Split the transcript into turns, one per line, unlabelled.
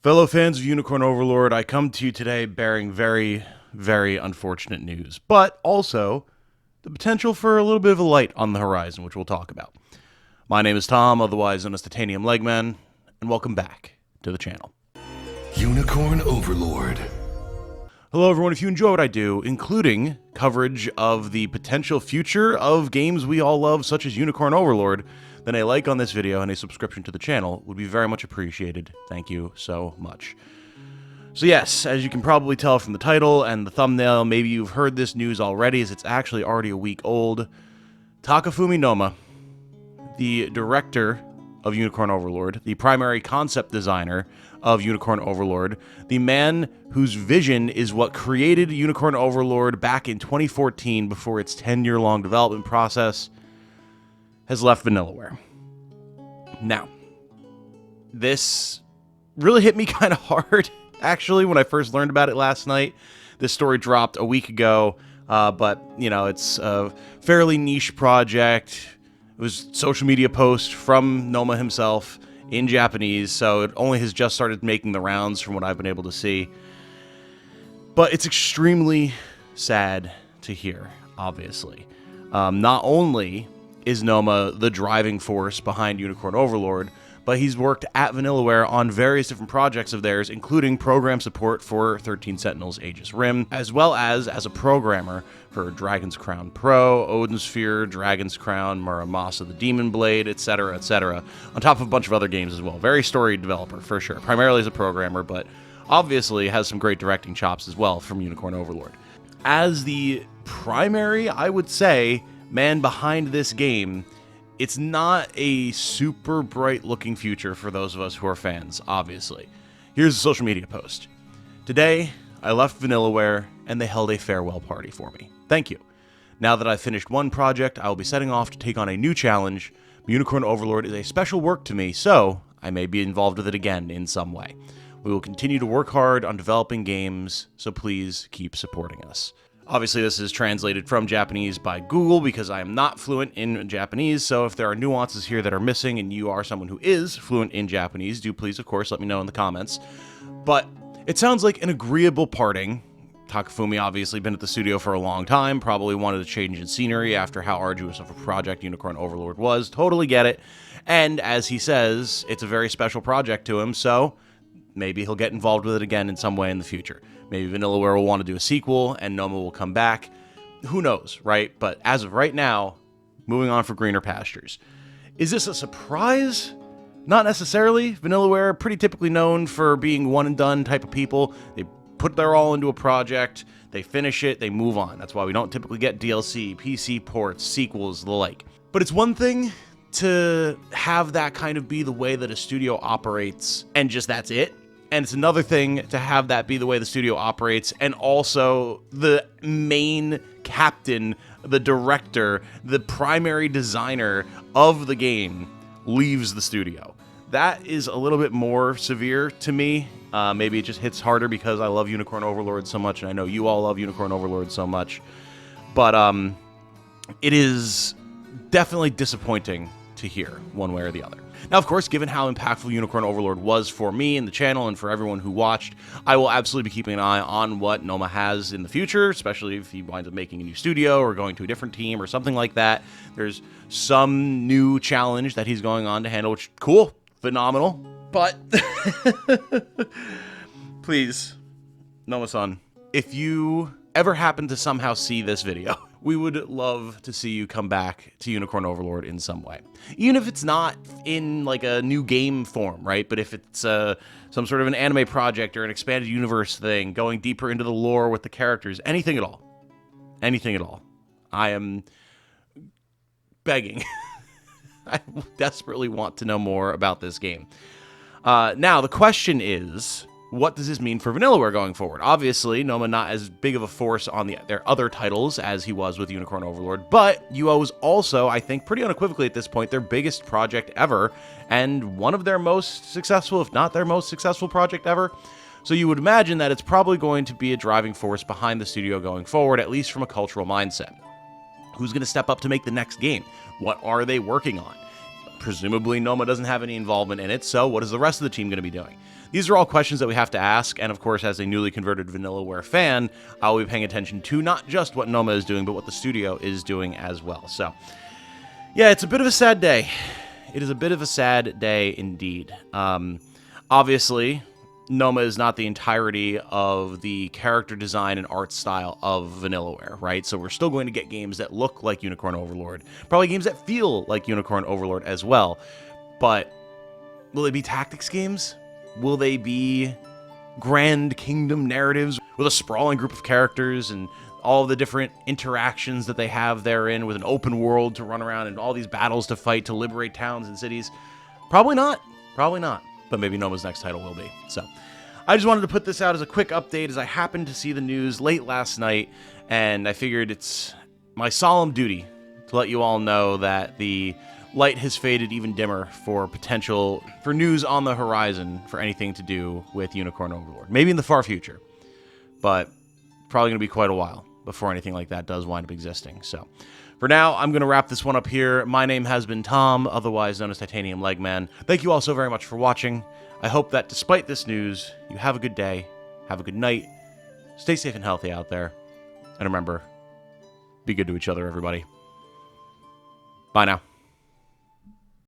Fellow fans of Unicorn Overlord, I come to you today bearing very, very unfortunate news, but also the potential for a little bit of a light on the horizon, which we'll talk about. My name is Tom, otherwise known as Titanium Legman, and welcome back to the channel.
Unicorn Overlord.
Hello everyone, if you enjoy what I do, including coverage of the potential future of games we all love, such as Unicorn Overlord, then a like on this video and a subscription to the channel would be very much appreciated. Thank you so much. So yes, as you can probably tell from the title and the thumbnail, maybe you've heard this news already, as it's actually already a week old. Takafumi Noma, the director of Unicorn Overlord, the primary concept designer of Unicorn Overlord, the man whose vision is what created Unicorn Overlord back in 2014 before its 10-year-long development process, has left Vanillaware. Now, this really hit me kind of hard, actually, when I first learned about it last night. This story dropped a week ago, but, you know, it's a fairly niche project. It was a social media post from Noma himself in Japanese, so it only has just started making the rounds from what I've been able to see. But it's extremely sad to hear, obviously. Not only is Noma the driving force behind Unicorn Overlord, but he's worked at Vanillaware on various different projects of theirs, including program support for 13 Sentinels Aegis Rim, as well as a programmer for Dragon's Crown Pro, Odin Sphere, Dragon's Crown, Muramasa the Demon Blade, etc., etc., on top of a bunch of other games as well. Very storied developer, for sure. Primarily as a programmer, but obviously has some great directing chops as well from Unicorn Overlord. As the primary, I would say, man behind this game, it's not a super bright looking future for those of us who are fans, obviously. Here's a social media post. Today, I left Vanillaware and they held a farewell party for me. Thank you. Now that I've finished one project, I will be setting off to take on a new challenge. Unicorn Overlord is a special work to me, so I may be involved with it again in some way. We will continue to work hard on developing games, so please keep supporting us. Obviously, this is translated from Japanese by Google because I am not fluent in Japanese, so if there are nuances here that are missing and you are someone who is fluent in Japanese, do please, of course, let me know in the comments. But it sounds like an agreeable parting. Takafumi obviously been at the studio for a long time, probably wanted a change in scenery after how arduous of a project Unicorn Overlord was. Totally get it. And as he says, it's a very special project to him, so maybe he'll get involved with it again in some way in the future. Maybe Vanillaware will want to do a sequel, and Noma will come back. Who knows, right? But as of right now, moving on for greener pastures. Is this a surprise? Not necessarily. Vanillaware, pretty typically known for being one-and-done type of people. They put their all into a project, they finish it, they move on. That's why we don't typically get DLC, PC ports, sequels, the like. But it's one thing to have that kind of be the way that a studio operates, and just that's it. And it's another thing to have that be the way the studio operates, and also the main captain, the director, the primary designer of the game leaves the studio. That is a little bit more severe to me. Maybe it just hits harder because I love Unicorn Overlord so much, and I know you all love Unicorn Overlord so much. But it is definitely disappointing to hear one way or the other. Now, of course, given how impactful Unicorn Overlord was for me and the channel and for everyone who watched, I will absolutely be keeping an eye on what Noma has in the future, especially if he winds up making a new studio or going to a different team or something like that. There's some new challenge that he's going on to handle, which, cool, phenomenal, but please, Noma-san, if you ever happen to somehow see this video, we would love to see you come back to Unicorn Overlord in some way. Even if it's not in like a new game form, right? But if it's some sort of an anime project or an expanded universe thing, going deeper into the lore with the characters, anything at all. Anything at all. I am begging. I desperately want to know more about this game. Now, the question is, what does this mean for Vanillaware going forward? Obviously, Noma not as big of a force on their other titles as he was with Unicorn Overlord, but UO is also, I think, pretty unequivocally at this point, their biggest project ever, and one of their most successful, if not their most successful project ever. So you would imagine that it's probably going to be a driving force behind the studio going forward, at least from a cultural mindset. Who's going to step up to make the next game? What are they working on? Presumably, Noma doesn't have any involvement in it, so what is the rest of the team going to be doing? These are all questions that we have to ask, and of course, as a newly converted Vanillaware fan, I'll be paying attention to not just what Noma is doing, but what the studio is doing as well. So, yeah, it's a bit of a sad day. It is a bit of a sad day indeed. Obviously, Noma is not the entirety of the character design and art style of Vanillaware, right? So we're still going to get games that look like Unicorn Overlord, probably games that feel like Unicorn Overlord as well. But will they be tactics games? Will they be Grand Kingdom narratives with a sprawling group of characters and all the different interactions that they have therein, with an open world to run around and all these battles to fight to liberate towns and cities? Probably not. Probably not. But maybe Noma's next title will be. So I just wanted to put this out as a quick update, as I happened to see the news late last night, and I figured it's my solemn duty to let you all know that the light has faded even dimmer for news on the horizon for anything to do with Unicorn Overlord. Maybe in the far future, but probably going to be quite a while before anything like that does wind up existing. So for now, I'm going to wrap this one up here. My name has been Tom, otherwise known as Titanium Legman. Thank you all so very much for watching. I hope that despite this news, you have a good day, have a good night, stay safe and healthy out there, and remember, be good to each other, everybody. Bye now.